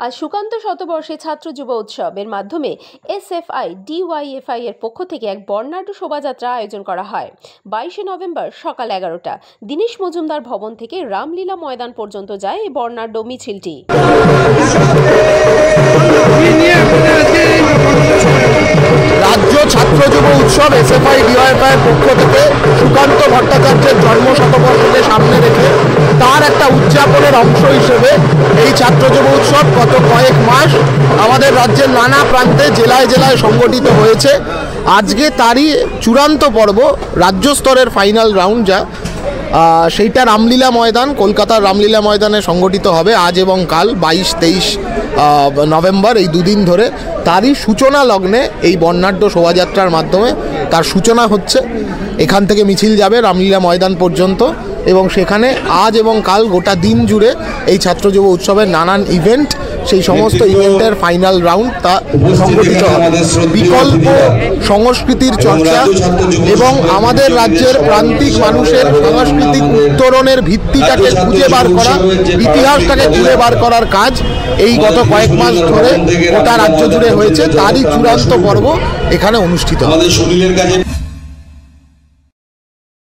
আজ সুকান্ত শতবর্ষে ছাত্র যুব উৎসবের মাধ্যমে এসএফআই ডিওয়াইএফআই এর পক্ষ থেকে এক বর্ণাঢ্য শোভাযাত্রা আয়োজন করা হয়। 22 নভেম্বর সকাল 11টা দীনেশ মজুমদার ভবন থেকে রামলীলা ময়দান পর্যন্ত যায় এই বর্ণাঢ্য মিছিলটি। রাজ্য ছাত্র যুব উৎসব এসএফআই ডিওয়াইএফআই এর পক্ষ থেকে সুকান্ত ভট্টাচার্যের জন্ম শতবর্ষকে সামনে রেখে তার একটা উদযাপনের অংশ হিসেবে এই ছাত্র যুব উৎসব গত কয়েক মাস আমাদের রাজ্যের নানা প্রান্তে জেলায় জেলায় সংগঠিত হয়েছে। আজকে তারই চূড়ান্ত পর্ব, রাজ্য স্তরের ফাইনাল রাউন্ড, যা সেইটা রামলীলা ময়দান, কলকাতার রামলীলা ময়দানে সংগঠিত হবে আজ এবং কাল 22-23 নভেম্বর, এই দুদিন ধরে। তারই সূচনা লগ্নে এই বর্ণাঢ্য শোভাযাত্রার মাধ্যমে তার সূচনা হচ্ছে। এখান থেকে মিছিল যাবে রামলীলা ময়দান পর্যন্ত এবং সেখানে আজ এবং কাল গোটা দিন জুড়ে এই ছাত্র যুব উৎসবের নানান ইভেন্ট, সেই সমস্ত ইভেন্টের ফাইনাল রাউন্ড তা সংগঠিত হবে। বিকল্প সংস্কৃতির চর্চা এবং আমাদের রাজ্যের প্রান্তিক মানুষের সাংস্কৃতিক উত্তরণের ভিত্তিটাকে খুঁজে বার করা, ইতিহাসটাকে খুঁজে বার করার কাজ এই গত কয়েক মাস ধরে গোটা রাজ্য জুড়ে হয়েছে। তারই চূড়ান্ত পর্ব এখানে অনুষ্ঠিত হবে।